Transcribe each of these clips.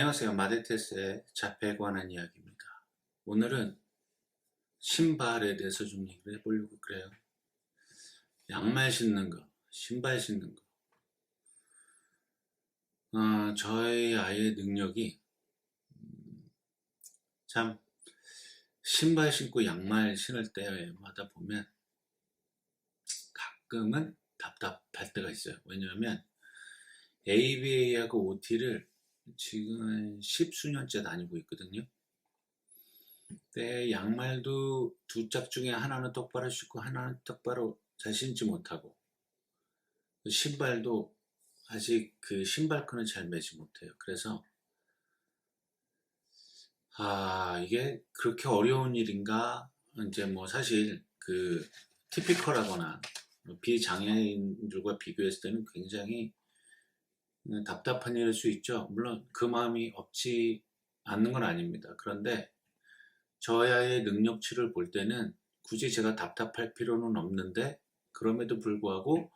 안녕하세요. 마데테스의 자폐에 관한 이야기입니다. 오늘은 신발에 대해서 좀 얘기를 해보려고 그래요. 양말 신는 거, 신발 신는 거. 저희 아이의 능력이 참 신발 신고 양말 신을 때마다 보면 가끔은 답답할 때가 있어요. 왜냐하면 ABA하고 OT를 지금 10수년째 다니고 있거든요. 때 양말도 두 짝 중에 하나는 똑바로 신고 하나는 똑바로 잘 신지 못하고, 신발도 아직 그 신발끈을 잘 매지 못해요. 그래서 이게 그렇게 어려운 일인가? 이제 뭐 사실 그 티피컬하거나 비장애인들과 비교했을 때는 굉장히 답답한 일일 수 있죠. 물론 그 마음이 없지 않는 건 아닙니다. 그런데 저야의 능력치를 볼 때는 굳이 제가 답답할 필요는 없는데, 그럼에도 불구하고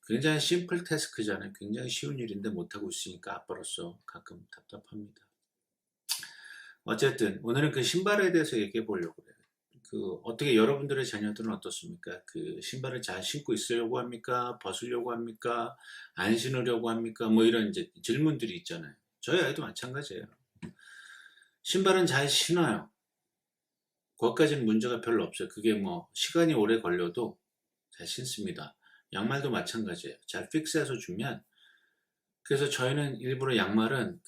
굉장히 심플 태스크잖아요. 굉장히 쉬운 일인데 못하고 있으니까 아빠로서 가끔 답답합니다. 어쨌든 오늘은 그 신발에 대해서 얘기해 보려고 해요. 어떻게 여러분들의 자녀들은 어떻습니까? 그 신발을 잘 신고 있으려고 합니까? 벗으려고 합니까? 안 신으려고 합니까? 뭐 이런 이제 질문들이 있잖아요. 저희 아이도 마찬가지예요. 신발은 잘 신어요. 그것까지는 문제가 별로 없어요. 그게 뭐 시간이 오래 걸려도 잘 신습니다. 양말도 마찬가지예요. 잘 픽스해서 주면. 그래서 저희는 일부러 양말은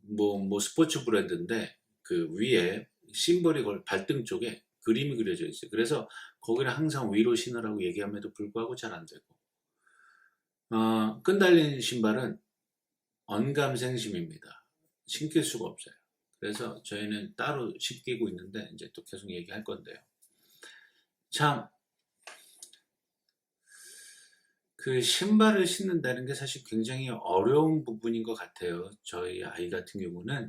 뭐 스포츠 브랜드인데 그 위에 심벌이 발등 쪽에 그림이 그려져 있어요. 그래서 거기를 항상 위로 신으라고 얘기함에도 불구하고 잘 안 되고, 끈달린 신발은 언감생심입니다. 신길 수가 없어요. 그래서 저희는 따로 신기고 있는데 이제 또 계속 얘기할 건데요. 참, 그 신발을 신는다는 게 사실 굉장히 어려운 부분인 것 같아요. 저희 아이 같은 경우는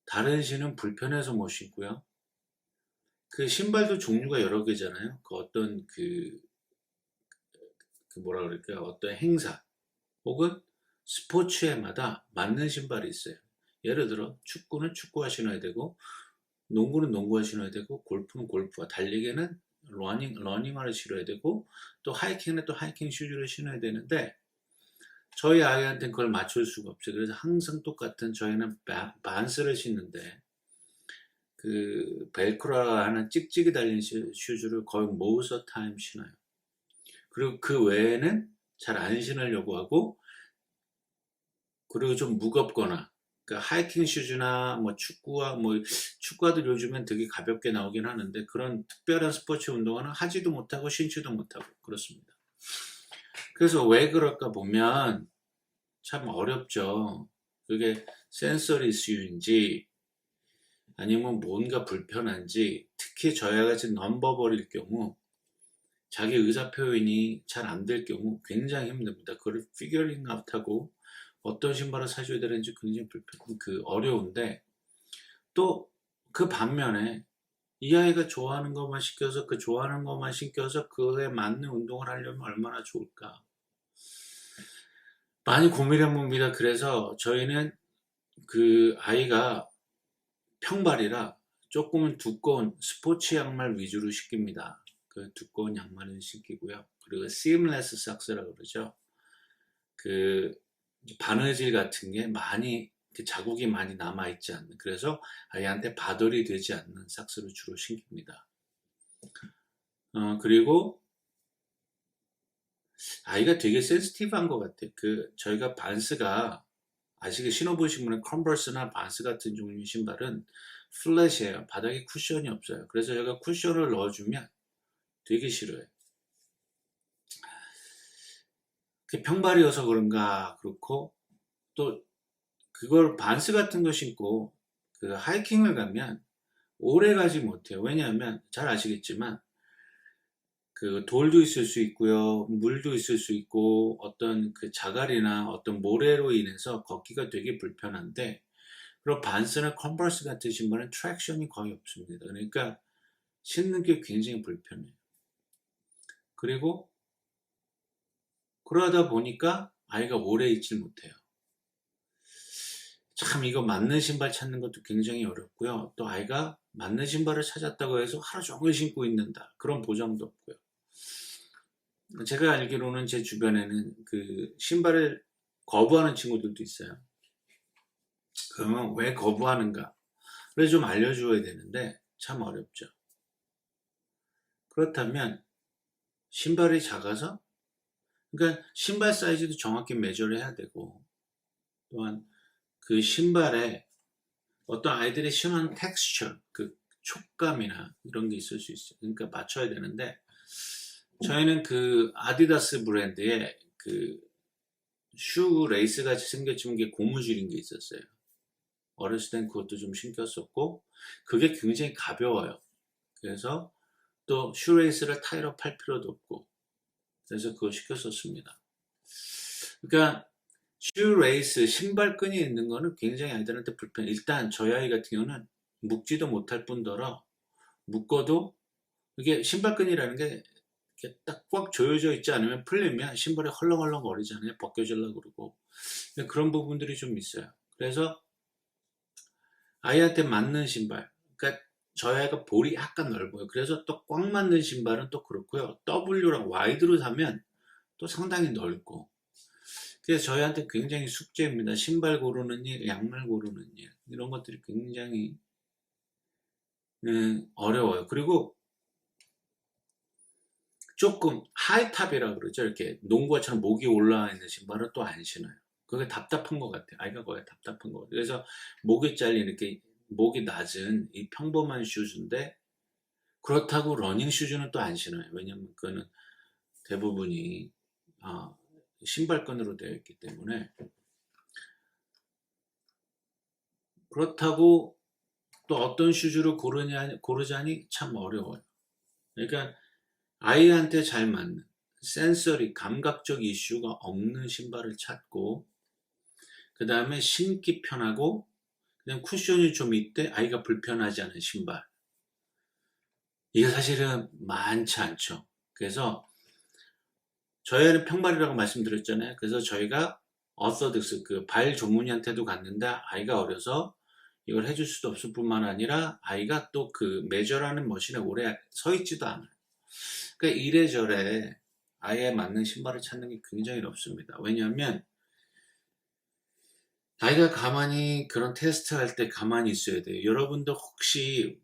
다른 신은 불편해서 못 신고요. 그 신발도 종류가 여러 개잖아요. 그 어떤 그 뭐라 그럴까요? 어떤 행사 혹은 스포츠에마다 맞는 신발이 있어요. 예를 들어 축구는 축구화 신어야 되고, 농구는 농구화 신어야 되고, 골프는 골프화, 달리기는 러닝화를 신어야 되고, 또 하이킹은 또 하이킹 슈즈를 신어야 되는데, 저희 아이한테는 그걸 맞출 수가 없어요. 그래서 항상 똑같은, 저희는 반스를 신는데 그 벨크로라 하는 찍찍이 달린 슈즈를 거의 most of the time 신어요. 그리고 그 외에는 잘 안 신으려고 하고, 그리고 좀 무겁거나, 그 하이킹 슈즈나 뭐 축구화도 요즘엔 되게 가볍게 나오긴 하는데, 그런 특별한 스포츠 운동화는 하지도 못하고 신지도 못하고 그렇습니다. 그래서 왜 그럴까 보면 참 어렵죠. 그게 센서리 이슈인지 아니면 뭔가 불편한지, 특히 저희가 같이 넘버버릴 경우, 자기 의사 표현이 잘 안 될 경우 굉장히 힘듭니다. 그걸 피겨링 아웃하고 어떤 신발을 사줘야 되는지 굉장히 어려운데, 또 그 반면에 이 아이가 좋아하는 것만 시켜서 그 좋아하는 것만 신겨서 그에 맞는 운동을 하려면 얼마나 좋을까. 많이 고민해 봅니다. 그래서 저희는 그 아이가 평발이라 조금은 두꺼운 스포츠 양말 위주로 신깁니다. 그 두꺼운 양말을 신기고요. 그리고 seamless socks라고 그러죠. 그 바느질 같은 게 많이 자국이 많이 남아있지 않는, 그래서 아이한테 바돌이 되지 않는 삭스를 주로 신깁니다. 그리고 아이가 되게 센시티브한 것 같아요. 저희가 반스가, 아시게 신어보신 분은 컨버스나 반스 같은 종류 신발은 플랫이에요. 바닥에 쿠션이 없어요. 그래서 제가 쿠션을 넣어주면 되게 싫어요. 그 평발이어서 그런가 그렇고, 또 그걸 반스 같은 거 신고 그 하이킹을 가면 오래 가지 못해요. 왜냐하면 잘 아시겠지만 그 돌도 있을 수 있고요, 물도 있을 수 있고, 어떤 그 자갈이나 어떤 모래로 인해서 걷기가 되게 불편한데, 그리고 반스나 컨버스 같은 신발은 트랙션이 거의 없습니다. 그러니까 신는 게 굉장히 불편해요. 그리고 그러다 보니까 아이가 오래 있질 못해요. 참 이거 맞는 신발 찾는 것도 굉장히 어렵고요. 또 아이가 맞는 신발을 찾았다고 해서 하루 종일 신고 있는다, 그런 보장도 없고요. 제가 알기로는 제 주변에는 그 신발을 거부하는 친구들도 있어요. 그러면 왜 거부하는가를 좀 알려줘야 되는데 참 어렵죠. 그렇다면 신발이 작아서, 그러니까 신발 사이즈도 정확히 매저를 해야 되고, 또한 그 신발에 어떤 아이들이 심한 텍스처, 그 촉감이나 이런 게 있을 수 있어요. 그러니까 맞춰야 되는데, 저희는 그 아디다스 브랜드의 그 슈 레이스 같이 생겨진 게 고무줄인 게 있었어요. 어렸을 땐 그것도 좀 신겼었고, 그게 굉장히 가벼워요. 그래서 또 슈 레이스를 타이로 팔 필요도 없고, 그래서 그거 시켰었습니다. 그러니까 슈 레이스, 신발끈이 있는 거는 굉장히 아이들한테 불편해. 일단 저희 아이 같은 경우는 묶지도 못할 뿐더러, 묶어도 이게 신발끈이라는 게 이렇게 딱 꽉 조여져 있지 않으면 풀리면 신발이 헐렁헐렁 거리잖아요. 벗겨지려고 그러고. 그런 부분들이 좀 있어요. 그래서 아이한테 맞는 신발, 그러니까 저희 아이가 볼이 약간 넓어요. 그래서 또 꽉 맞는 신발은 또 그렇고요. W랑 와이드로 사면 또 상당히 넓고. 그래서 저희한테 굉장히 숙제입니다. 신발 고르는 일, 양말 고르는 일, 이런 것들이 굉장히 어려워요. 그리고 조금 하이탑이라 그러죠. 이렇게 농구화처럼 목이 올라와 있는 신발은 또 안 신어요. 그게 답답한 것 같아요. 아이가 거의 답답한 것 같아요. 그래서 목이 잘린, 이렇게 목이 낮은 이 평범한 슈즈인데, 그렇다고 러닝 슈즈는 또 안 신어요. 왜냐면 그거는 대부분이 아, 신발끈으로 되어 있기 때문에. 그렇다고 또 어떤 슈즈를 고르자니 참 어려워요. 그러니까 아이한테 잘 맞는 센서리, 감각적 이슈가 없는 신발을 찾고, 그 다음에 신기 편하고, 그냥 쿠션이 좀 있대 아이가 불편하지 않은 신발. 이게 사실은 많지 않죠. 그래서 저희는 평발이라고 말씀드렸잖아요. 그래서 저희가 어서득스, 그 발 전문의한테도 갔는데 아이가 어려서 이걸 해줄 수도 없을 뿐만 아니라 아이가 또 그 메저라는 머신에 오래 서 있지도 않아요. 그러니까 이래저래 아이에 맞는 신발을 찾는 게 굉장히 어렵습니다. 왜냐하면 아이가 가만히 그런 테스트 할 때 가만히 있어야 돼요. 여러분도 혹시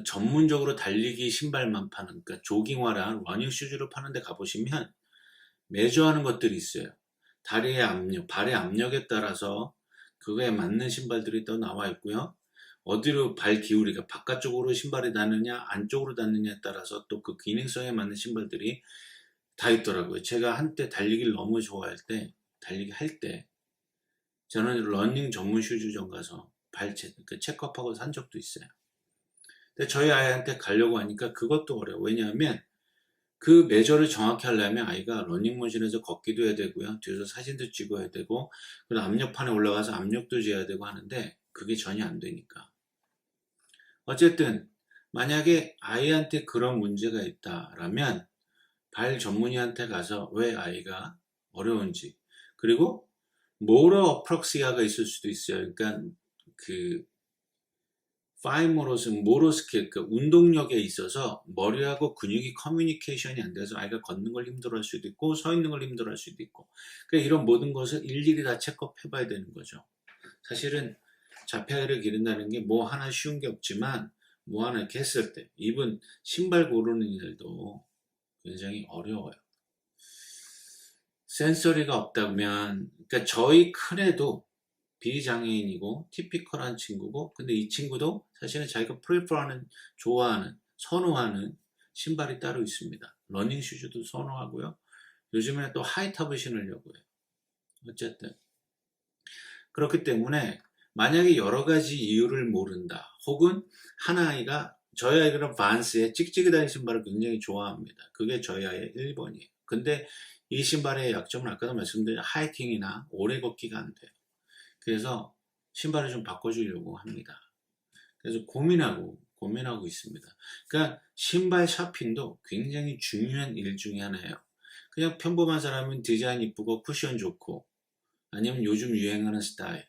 전문적으로 달리기 신발만 파는, 그러니까 조깅화랑 러닝 슈즈를 파는 데 가보시면 매주하는 것들이 있어요. 다리의 압력, 발의 압력에 따라서 그거에 맞는 신발들이 또 나와 있고요. 어디로 발 기울이가 바깥쪽으로 신발이 닿느냐 안쪽으로 닿느냐에 따라서 또 그 기능성에 맞는 신발들이 다 있더라고요. 제가 한때 달리기를 너무 좋아할 때, 달리기 할 때 저는 러닝 전문 슈즈점 가서 그 체크업하고 산 적도 있어요. 근데 저희 아이한테 가려고 하니까 그것도 어려워요. 왜냐하면 그 메저를 정확히 하려면 아이가 러닝머신에서 걷기도 해야 되고요. 뒤에서 사진도 찍어야 되고, 그리고 압력판에 올라가서 압력도 재야 되고 하는데 그게 전혀 안 되니까. 어쨌든 만약에 아이한테 그런 문제가 있다라면 발 전문의한테 가서 왜 아이가 어려운지, 그리고 모러 어프럭시아가 있을 수도 있어요. 그러니까 그 파이모로스 모로스킬, 그 운동력에 있어서 머리하고 근육이 커뮤니케이션이 안 돼서 아이가 걷는 걸 힘들어할 수도 있고 서 있는 걸 힘들어할 수도 있고, 그러니까 이런 모든 것을 일일이 다 체크업 해봐야 되는 거죠. 사실은 자폐아를 기른다는 게 뭐 하나 쉬운 게 없지만, 뭐 하나 이렇게 했을 때 이분 신발 고르는 일도 굉장히 어려워요. 센서리가 없다면, 그러니까 저희 큰애도 비장애인이고 티피컬한 친구고, 근데 이 친구도 사실은 자기가 프리퍼하는, 좋아하는, 선호하는 신발이 따로 있습니다. 러닝 슈즈도 선호하고요. 요즘에 또 하이탑을 신으려고 해요. 어쨌든 그렇기 때문에 만약에 여러 가지 이유를 모른다, 혹은 한 아이가, 저희 아이가 반스에 찍찍이 다니는 신발을 굉장히 좋아합니다. 그게 저희 아이의 1번이에요. 근데 이 신발의 약점은 아까도 말씀드린 하이킹이나 오래 걷기가 안 돼요. 그래서 신발을 좀 바꿔주려고 합니다. 그래서 고민하고 있습니다. 그러니까 신발 샤핑도 굉장히 중요한 일 중에 하나예요. 그냥 평범한 사람은 디자인 이쁘고 쿠션 좋고, 아니면 요즘 유행하는 스타일,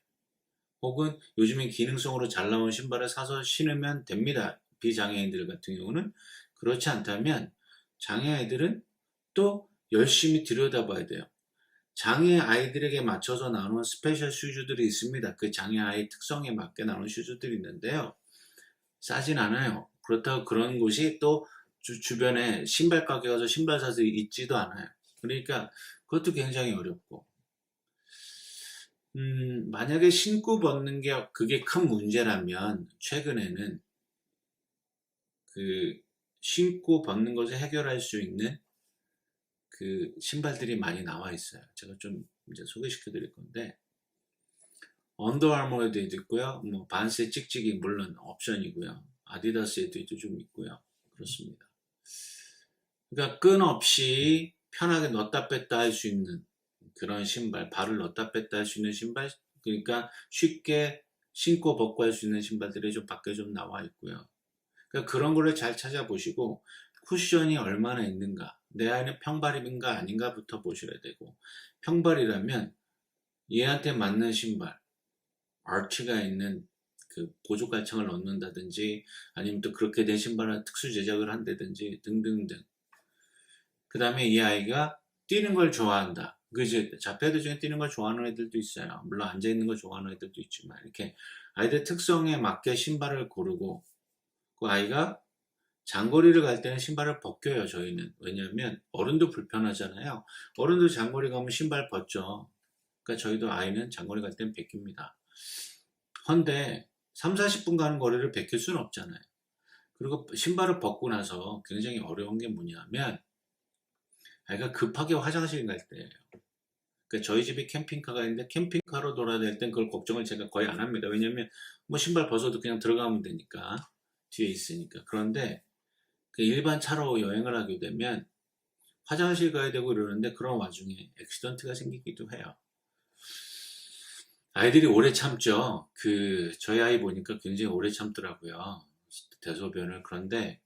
혹은 요즘엔 기능성으로 잘 나온 신발을 사서 신으면 됩니다. 비장애인들 같은 경우는. 그렇지 않다면 장애아이들은 또 열심히 들여다봐야 돼요. 장애 아이들에게 맞춰서 나오는 스페셜 슈즈들이 있습니다. 그 장애 아이 특성에 맞게 나오는 슈즈들이 있는데요. 싸진 않아요. 그렇다고 그런 곳이 또 주변에 신발 가게 가서 신발 사서 있지도 않아요. 그러니까 그것도 굉장히 어렵고, 만약에 신고 벗는 게 그게 큰 문제라면 최근에는 그 신고 벗는 것을 해결할 수 있는 그 신발들이 많이 나와 있어요. 제가 좀 이제 소개시켜 드릴 건데, 언더아머에도 있고요. 뭐 반스의 찍찍이 물론 옵션이고요. 아디다스에도 좀 있고요. 그렇습니다. 그러니까 끈 없이 편하게 넣었다 뺐다 할 수 있는 그런 신발, 발을 넣었다 뺐다 할 수 있는 신발, 그러니까 쉽게 신고 벗고 할 수 있는 신발들이 좀 밖에 좀 나와 있고요. 그러니까 그런 거를 잘 찾아보시고 쿠션이 얼마나 있는가, 내 아이는 평발인가 아닌가부터 보셔야 되고, 평발이라면 얘한테 맞는 신발, 아치가 있는 그 보조 갈창을 넣는다든지 아니면 또 그렇게 된 신발을 특수 제작을 한다든지 등등등. 그 다음에 이 아이가 뛰는 걸 좋아한다. 그지? 자폐아들 중에 뛰는 걸 좋아하는 애들도 있어요. 물론 앉아있는 걸 좋아하는 애들도 있지만, 이렇게 아이들 특성에 맞게 신발을 고르고, 그 아이가 장거리를 갈 때는 신발을 벗겨요, 저희는. 왜냐하면 어른도 불편하잖아요. 어른도 장거리 가면 신발 벗죠. 그러니까 저희도 아이는 장거리 갈 때는 벗깁니다. 헌데 3, 40분 가는 거리를 벗길 수는 없잖아요. 그리고 신발을 벗고 나서 굉장히 어려운 게 뭐냐면, 아이가 급하게 화장실 갈 때예요. 그러니까 저희 집에 캠핑카가 있는데 캠핑카로 돌아야 될 땐 그걸 걱정을 제가 거의 안 합니다. 왜냐면 뭐 신발 벗어도 그냥 들어가면 되니까, 뒤에 있으니까. 그런데 그 일반 차로 여행을 하게 되면 화장실 가야 되고 이러는데 그런 와중에 액시던트가 생기기도 해요. 아이들이 오래 참죠. 저희 아이 보니까 굉장히 오래 참더라고요. 대소변을. 그런데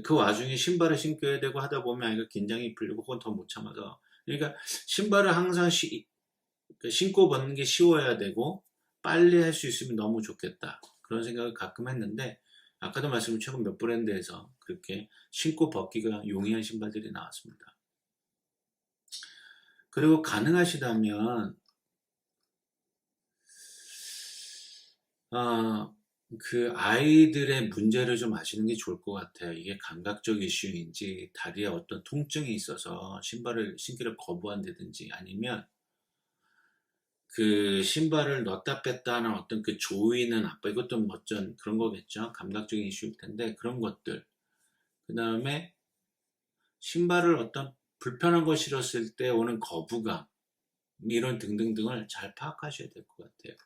그 와중에 신발을 신겨야 되고 하다 보면 아이가 긴장이 풀리고 혹은 더 못 참아서. 그러니까 신발을 항상 신고 벗는 게 쉬워야 되고 빨리 할 수 있으면 너무 좋겠다. 그런 생각을 가끔 했는데, 아까도 말씀드린 최근 몇 브랜드에서 그렇게 신고 벗기가 용이한 신발들이 나왔습니다. 그리고 가능하시다면 그 아이들의 문제를 좀 아시는 게 좋을 것 같아요. 이게 감각적 이슈인지 다리에 어떤 통증이 있어서 신발을 신기를 거부한다든지, 아니면 그 신발을 넣었다 뺐다 하는 어떤 그 조이는 아빠, 이것도 어쩐 그런 거겠죠. 감각적인 이슈일 텐데 그런 것들. 그 다음에 신발을 어떤 불편한 거 신었을 때 오는 거부감, 이런 등등등을 잘 파악하셔야 될 것 같아요.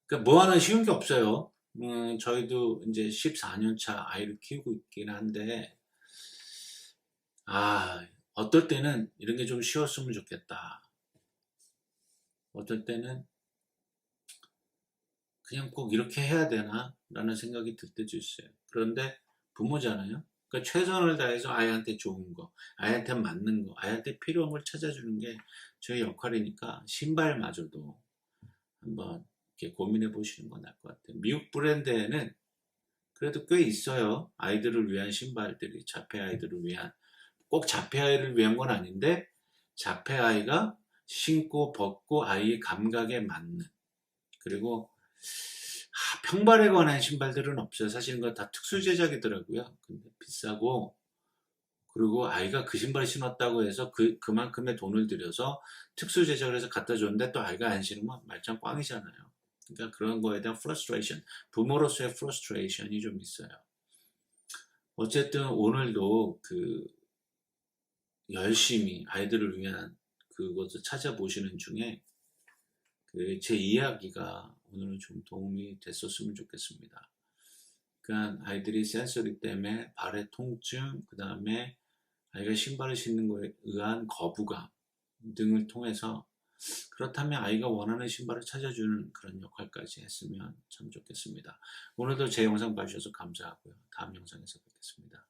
그러니까 뭐 하나 쉬운 게 없어요. 저희도 이제 14년 차 아이를 키우고 있긴 한데, 어떨 때는 이런 게 좀 쉬웠으면 좋겠다. 어떨 때는 그냥 꼭 이렇게 해야 되나? 라는 생각이 들 때도 있어요. 그런데 부모잖아요. 그러니까 최선을 다해서 아이한테 좋은 거, 아이한테 맞는 거, 아이한테 필요한 걸 찾아주는 게 저희 역할이니까 신발마저도 한번 이렇게 고민해 보시는 건 나을 것 같아요. 미국 브랜드에는 그래도 꽤 있어요. 아이들을 위한 신발들이, 자폐 아이들을 위한, 꼭 자폐 아이를 위한 건 아닌데 자폐 아이가 신고 벗고 아이의 감각에 맞는, 그리고 평발에 관한 신발들은 없어요. 사실은 그거 다 특수 제작이더라고요. 근데 비싸고, 그리고 아이가 그 신발 신었다고 해서 그만큼의 돈을 들여서 특수 제작을 해서 갖다 줬는데 또 아이가 안 신으면 말짱 꽝이잖아요. 그러니까 그런 거에 대한 프러스트레이션, 부모로서의 프러스트레이션이 좀 있어요. 어쨌든 오늘도 열심히 아이들을 위한 그것을 찾아보시는 중에 제 이야기가 오늘은 좀 도움이 됐었으면 좋겠습니다. 그러니까 아이들이 센서리 때문에 발의 통증, 그 다음에 아이가 신발을 신는 것에 의한 거부감 등을 통해서, 그렇다면 아이가 원하는 신발을 찾아주는 그런 역할까지 했으면 참 좋겠습니다. 오늘도 제 영상 봐주셔서 감사하고요. 다음 영상에서 뵙겠습니다.